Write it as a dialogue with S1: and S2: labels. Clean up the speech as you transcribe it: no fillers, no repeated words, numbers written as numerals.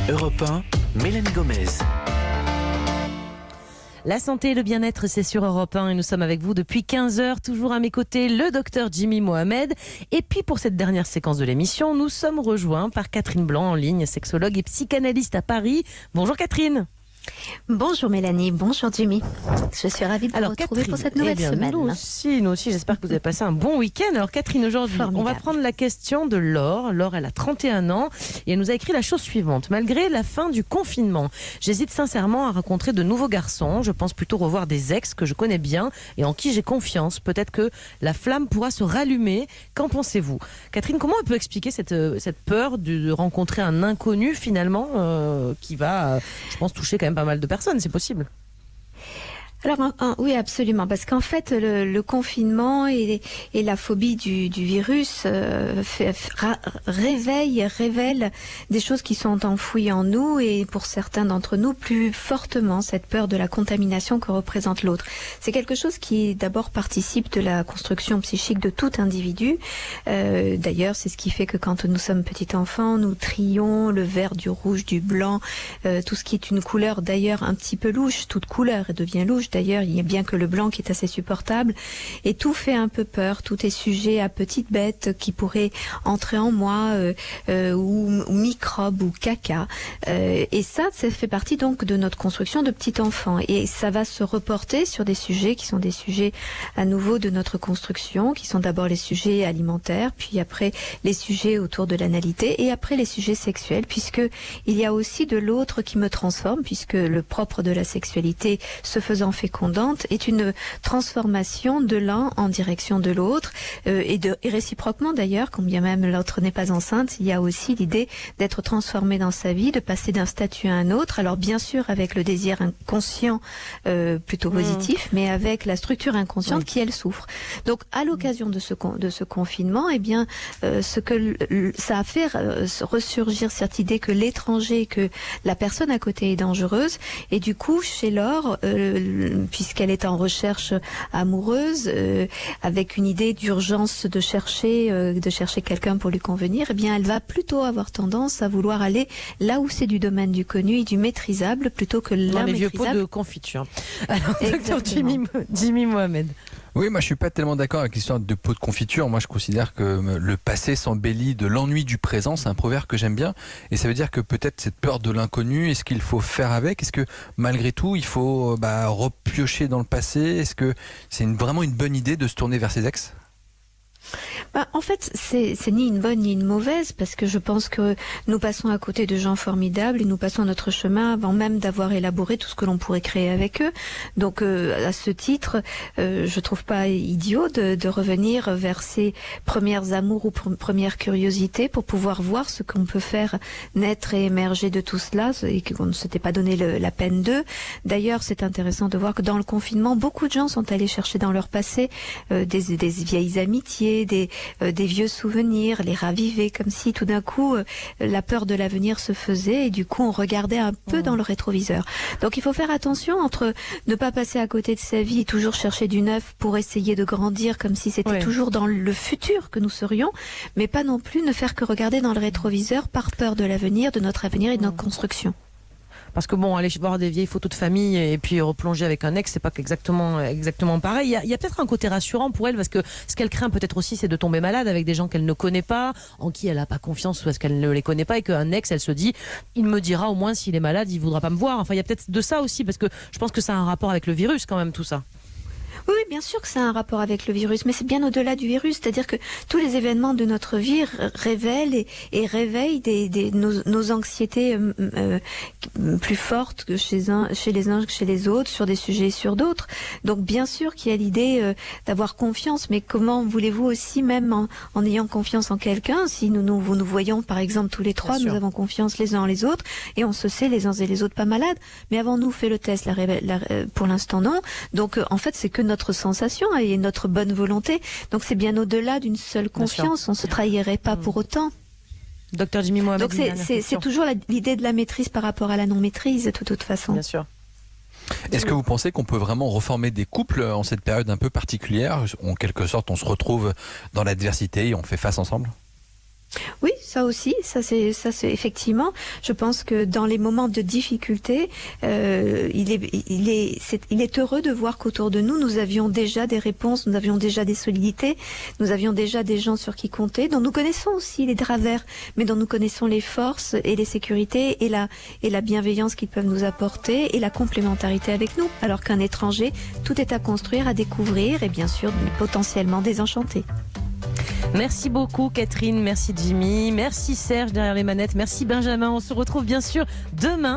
S1: Europe 1, Mélanie Gomez.
S2: La santé et le bien-être, c'est sur Europe 1 et nous sommes avec vous depuis 15h, toujours à mes côtés, le docteur Jimmy Mohamed. Et puis pour cette dernière séquence de l'émission, nous sommes rejoints par Catherine Blanc en ligne, sexologue et psychanalyste à Paris. Bonjour Catherine.
S3: Bonjour Mélanie, bonjour Jimmy. Je suis ravie de vous retrouver pour cette nouvelle semaine.
S2: Nous aussi, j'espère que vous avez passé un bon week-end. Alors Catherine, aujourd'hui, on va prendre la question de Laure. Laure, elle a 31 ans et elle nous a écrit la chose suivante. Malgré la fin du confinement, j'hésite sincèrement à rencontrer de nouveaux garçons. Je pense plutôt revoir des ex que je connais bien et en qui j'ai confiance. Peut-être que la flamme pourra se rallumer. Qu'en pensez-vous? Catherine, comment on peut expliquer cette peur de rencontrer un inconnu finalement qui va, je pense, toucher quand même pas mal de personnes, c'est possible?
S3: Alors oui, absolument, parce qu'en fait le confinement et la phobie du virus révèle des choses qui sont enfouies en nous et pour certains d'entre nous plus fortement cette peur de la contamination que représente l'autre. C'est quelque chose qui d'abord participe de la construction psychique de tout individu. D'ailleurs, c'est ce qui fait que quand nous sommes petits enfants, nous trions le vert du rouge, du blanc, tout ce qui est une couleur d'ailleurs un petit peu louche, toute couleur devient louche. D'ailleurs, il y a bien que le blanc qui est assez supportable. Et tout fait un peu peur. Tout est sujet à petites bêtes qui pourraient entrer en moi, ou microbes ou caca. Et ça fait partie donc de notre construction de petit enfant. Et ça va se reporter sur des sujets qui sont des sujets à nouveau de notre construction, qui sont d'abord les sujets alimentaires, puis après les sujets autour de l'analité, et après les sujets sexuels, puisque il y a aussi de l'autre qui me transforme, puisque le propre de la sexualité, se faisant fécondante, est une transformation de l'un en direction de l'autre, et réciproquement d'ailleurs, quand bien même l'autre n'est pas enceinte, il y a aussi l'idée d'être transformé dans sa vie, de passer d'un statut à un autre, alors bien sûr avec le désir inconscient plutôt positif, mais avec la structure inconsciente qui elle souffre. Donc à l'occasion de ce confinement, eh bien ce que ça a fait ressurgir cette idée que l'étranger, que la personne à côté est dangereuse, et du coup chez Laure, puisqu'elle est en recherche amoureuse, avec une idée d'urgence de chercher quelqu'un pour lui convenir, eh bien elle va plutôt avoir tendance à vouloir aller là où c'est du domaine du connu et du maîtrisable plutôt que l'immaîtrisable.
S2: Les vieux pots de confiture. Alors, docteur Jimmy Mohamed.
S4: Oui, moi je suis pas tellement d'accord avec l'histoire de pot de confiture. Moi je considère que le passé s'embellit de l'ennui du présent. C'est un proverbe que j'aime bien. Et ça veut dire que peut-être cette peur de l'inconnu, est-ce qu'il faut faire avec? Est-ce que malgré tout il faut repiocher dans le passé? Est-ce que c'est vraiment une bonne idée de se tourner vers ses ex?
S3: En fait, c'est ni une bonne ni une mauvaise, parce que je pense que nous passons à côté de gens formidables et nous passons notre chemin avant même d'avoir élaboré tout ce que l'on pourrait créer avec eux. Donc, à ce titre, je trouve pas idiot de revenir vers ses premières amours ou premières curiosités pour pouvoir voir ce qu'on peut faire naître et émerger de tout cela et qu'on ne s'était pas donné la peine d'eux. D'ailleurs, c'est intéressant de voir que dans le confinement, beaucoup de gens sont allés chercher dans leur passé des vieilles amitiés, des vieux souvenirs, les raviver, comme si tout d'un coup la peur de l'avenir se faisait et du coup on regardait un peu dans le rétroviseur. Donc il faut faire attention entre ne pas passer à côté de sa vie et toujours chercher du neuf pour essayer de grandir comme si c'était toujours dans le futur que nous serions, mais pas non plus ne faire que regarder dans le rétroviseur par peur de l'avenir, de notre avenir et de notre construction.
S2: Parce que bon, aller voir des vieilles photos de famille et puis replonger avec un ex, c'est pas exactement pareil. Il y a peut-être un côté rassurant pour elle, parce que ce qu'elle craint peut-être aussi, c'est de tomber malade avec des gens qu'elle ne connaît pas, en qui elle n'a pas confiance parce qu'elle ne les connaît pas, et qu'un ex, elle se dit, il me dira au moins s'il est malade, il voudra pas me voir. Enfin, il y a peut-être de ça aussi, parce que je pense que ça a un rapport avec le virus quand même, tout ça.
S3: Oui, bien sûr que ça a un rapport avec le virus, mais c'est bien au-delà du virus. C'est-à-dire que tous les événements de notre vie révèlent et réveillent nos anxiétés plus fortes que chez les uns que chez les autres, sur des sujets et sur d'autres. Donc bien sûr qu'il y a l'idée d'avoir confiance, mais comment voulez-vous aussi, même en ayant confiance en quelqu'un, si nous voyons par exemple tous les trois, nous avons confiance les uns en les autres, et on se sait les uns et les autres pas malades, mais avons-nous fait le test? Pour l'instant non. Donc en fait c'est que notre sensation et notre bonne volonté. Donc c'est bien au-delà d'une seule confiance. On ne se trahirait pas pour autant.
S2: Docteur Jimmy Mohamed.
S3: Donc c'est toujours l'idée de la maîtrise par rapport à la non-maîtrise de toute façon.
S2: Bien sûr.
S4: Est-ce que vous pensez qu'on peut vraiment reformer des couples en cette période un peu particulière? En quelque sorte, on se retrouve dans l'adversité et on fait face ensemble?
S3: Oui, ça aussi, ça c'est effectivement. Je pense que dans les moments de difficulté, il est heureux de voir qu'autour de nous avions déjà des réponses, nous avions déjà des solidités, nous avions déjà des gens sur qui compter, dont nous connaissons aussi les travers, mais dont nous connaissons les forces et les sécurités et la bienveillance qu'ils peuvent nous apporter et la complémentarité avec nous. Alors qu'un étranger, tout est à construire, à découvrir et bien sûr potentiellement désenchanter.
S2: Merci beaucoup Catherine, merci Jimmy, merci Serge derrière les manettes, merci Benjamin. On se retrouve bien sûr demain.